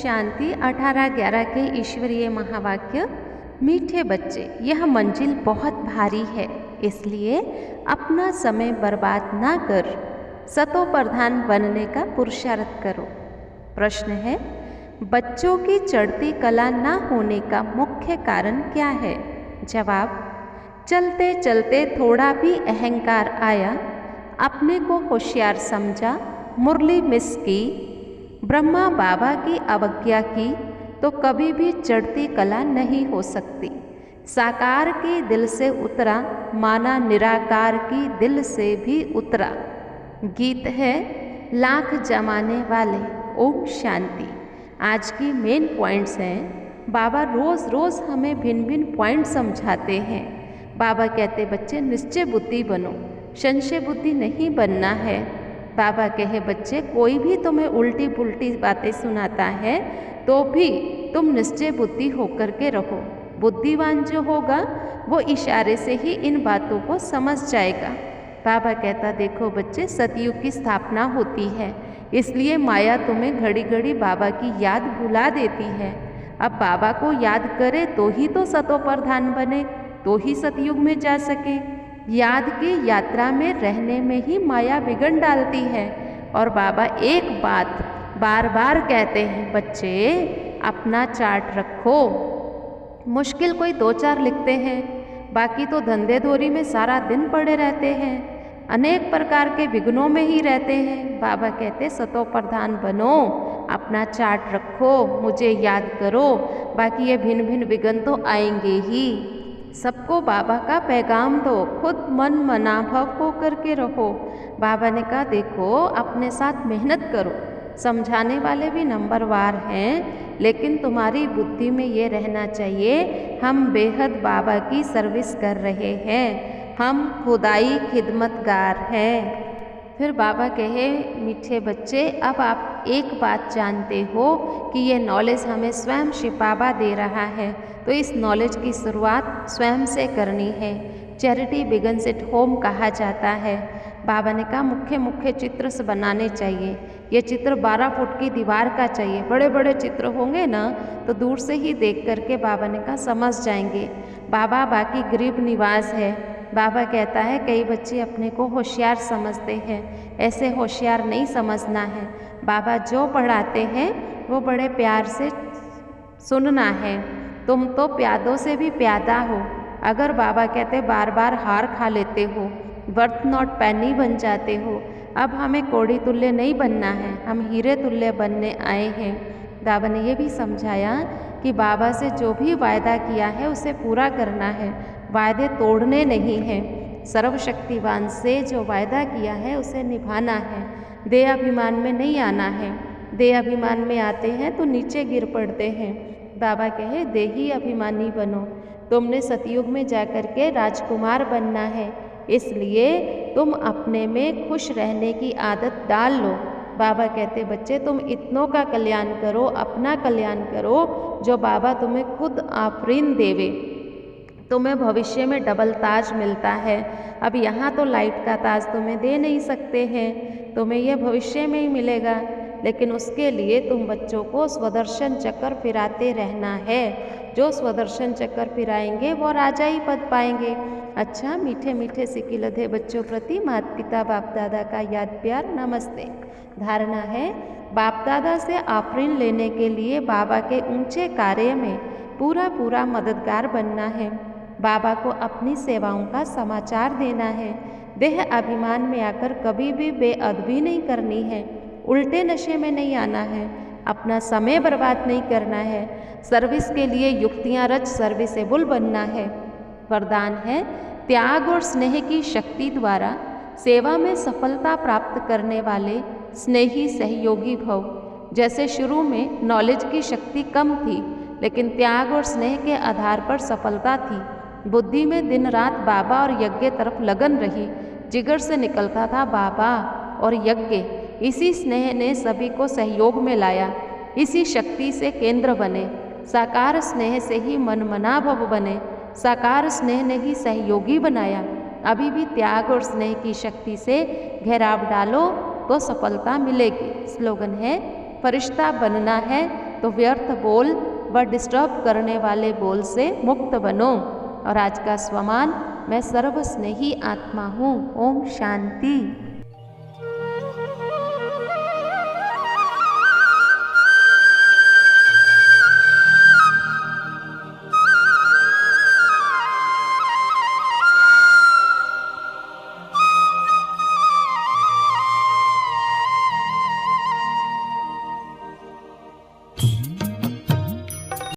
शांति 18/11 के ईश्वरीय महावाक्य। मीठे बच्चे, यह मंजिल बहुत भारी है, इसलिए अपना समय बर्बाद ना कर सतो प्रधान बनने का पुरुषार्थ करो। प्रश्न है, बच्चों की चढ़ती कला ना होने का मुख्य कारण क्या है? जवाब, चलते चलते थोड़ा भी अहंकार आया, अपने को होशियार समझा, मुरली मिस की, ब्रह्मा बाबा की अवज्ञा की तो कभी भी चढ़ती कला नहीं हो सकती। साकार की दिल से उतरा, माना निराकार की दिल से भी उतरा। गीत है लाख जमाने वाले। ओम शांति। आज की मेन पॉइंट्स हैं। बाबा रोज़ रोज़ हमें भिन्न भिन्न पॉइंट समझाते हैं। बाबा कहते बच्चे निश्चय बुद्धि बनो, संशय बुद्धि नहीं बनना है। बाबा कहे बच्चे कोई भी तुम्हें उल्टी पुल्टी बातें सुनाता है तो भी तुम निश्चय बुद्धि होकर के रहो। बुद्धिवान जो होगा वो इशारे से ही इन बातों को समझ जाएगा। बाबा कहता देखो बच्चे, सतयुग की स्थापना होती है, इसलिए माया तुम्हें घड़ी घड़ी बाबा की याद भुला देती है। अब बाबा को याद करे तो ही तो सतो प्रधान बने, तो ही सतयुग में जा सके। याद की यात्रा में रहने में ही माया बिगड़ डालती है। और बाबा एक बात बार बार कहते हैं, बच्चे अपना चार्ट रखो। मुश्किल कोई 2-4 लिखते हैं, बाकी तो धंधे धोरी में सारा दिन पड़े रहते हैं, अनेक प्रकार के विघ्नों में ही रहते हैं। बाबा कहते सतो प्रधान बनो, अपना चार्ट रखो, मुझे याद करो, बाकी ये भिन्न भिन्न विघ्न तो आएंगे ही। सबको बाबा का पैगाम दो, खुद मन मनाभव हो करके रहो। बाबा ने कहा देखो अपने साथ मेहनत करो। समझाने वाले भी नंबरवार हैं, लेकिन तुम्हारी बुद्धि में ये रहना चाहिए हम बेहद बाबा की सर्विस कर रहे हैं, हम खुदाई खिदमतगार हैं। फिर बाबा कहे मीठे बच्चे, अब आप एक बात जानते हो कि ये नॉलेज हमें स्वयं शिव बाबा दे रहा है, तो इस नॉलेज की शुरुआत स्वयं से करनी है। चैरिटी बिगन्स एट होम कहा जाता है। बाबा ने कहा मुख्य मुख्य चित्र से बनाने चाहिए। ये चित्र 12 फुट की दीवार का चाहिए। बड़े बड़े चित्र होंगे ना तो दूर से ही देख करके बाबा ने कहा समझ जाएंगे। बाबा बाकी गरीब निवास है। बाबा कहता है कई बच्चे अपने को होशियार समझते हैं, ऐसे होशियार नहीं समझना है। बाबा जो पढ़ाते हैं वो बड़े प्यार से सुनना है। तुम तो प्यादों से भी प्यादा हो। अगर बाबा कहते बार बार हार खा लेते हो, वर्थ नॉट पैनी बन जाते हो। अब हमें कोड़ी तुल्य नहीं बनना है, हम हीरे तुल्य बनने आए हैं। बाबा ने ये भी समझाया कि बाबा से जो भी वायदा किया है उसे पूरा करना है, वायदे तोड़ने नहीं हैं। सर्वशक्तिवान से जो वायदा किया है उसे निभाना है, देह अभिमान में नहीं आना है। देह अभिमान में आते हैं तो नीचे गिर पड़ते हैं। बाबा कहे देही अभिमानी बनो, तुमने सतयुग में जाकर के राजकुमार बनना है, इसलिए तुम अपने में खुश रहने की आदत डाल लो। बाबा कहते बच्चे तुम इतनों का कल्याण करो, अपना कल्याण करो जो बाबा तुम्हें खुद आफरीन देवे। तुम्हें भविष्य में डबल ताज मिलता है। अब यहाँ तो लाइट का ताज तुम्हें दे नहीं सकते हैं, तुम्हें यह भविष्य में ही मिलेगा, लेकिन उसके लिए तुम बच्चों को स्वदर्शन चक्र फिराते रहना है। जो स्वदर्शन चक्र फिराएंगे वो राजा ही पद पाएंगे। अच्छा मीठे मीठे सिकिलधे बच्चों प्रति माता पिता बाप दादा का याद प्यार नमस्ते। धारणा है बाप दादा से आफरीन लेने के लिए बाबा के ऊंचे कार्य में पूरा पूरा मददगार बनना है। बाबा को अपनी सेवाओं का समाचार देना है। देह अभिमान में आकर कभी भी बेअदबी नहीं करनी है, उल्टे नशे में नहीं आना है, अपना समय बर्बाद नहीं करना है, सर्विस के लिए युक्तियाँ रच सर्विसेबल बनना है। वरदान है त्याग और स्नेह की शक्ति द्वारा सेवा में सफलता प्राप्त करने वाले स्नेही सहयोगी भव। जैसे शुरू में नॉलेज की शक्ति कम थी, लेकिन त्याग और स्नेह के आधार पर सफलता थी। बुद्धि में दिन रात बाबा और यज्ञ तरफ लगन रही, जिगर से निकलता था बाबा और यज्ञ। इसी स्नेह ने सभी को सहयोग में लाया, इसी शक्ति से केंद्र बने। साकार स्नेह से ही मन मनाभव बने, साकार स्नेह ने ही सहयोगी बनाया। अभी भी त्याग और स्नेह की शक्ति से घेराव डालो तो सफलता मिलेगी। स्लोगन है फरिश्ता बनना है तो व्यर्थ बोल व डिस्टर्ब करने वाले बोल से मुक्त बनो। और आज का स्वमान, मैं सर्वस्नेही आत्मा हूँ। ओम शांति।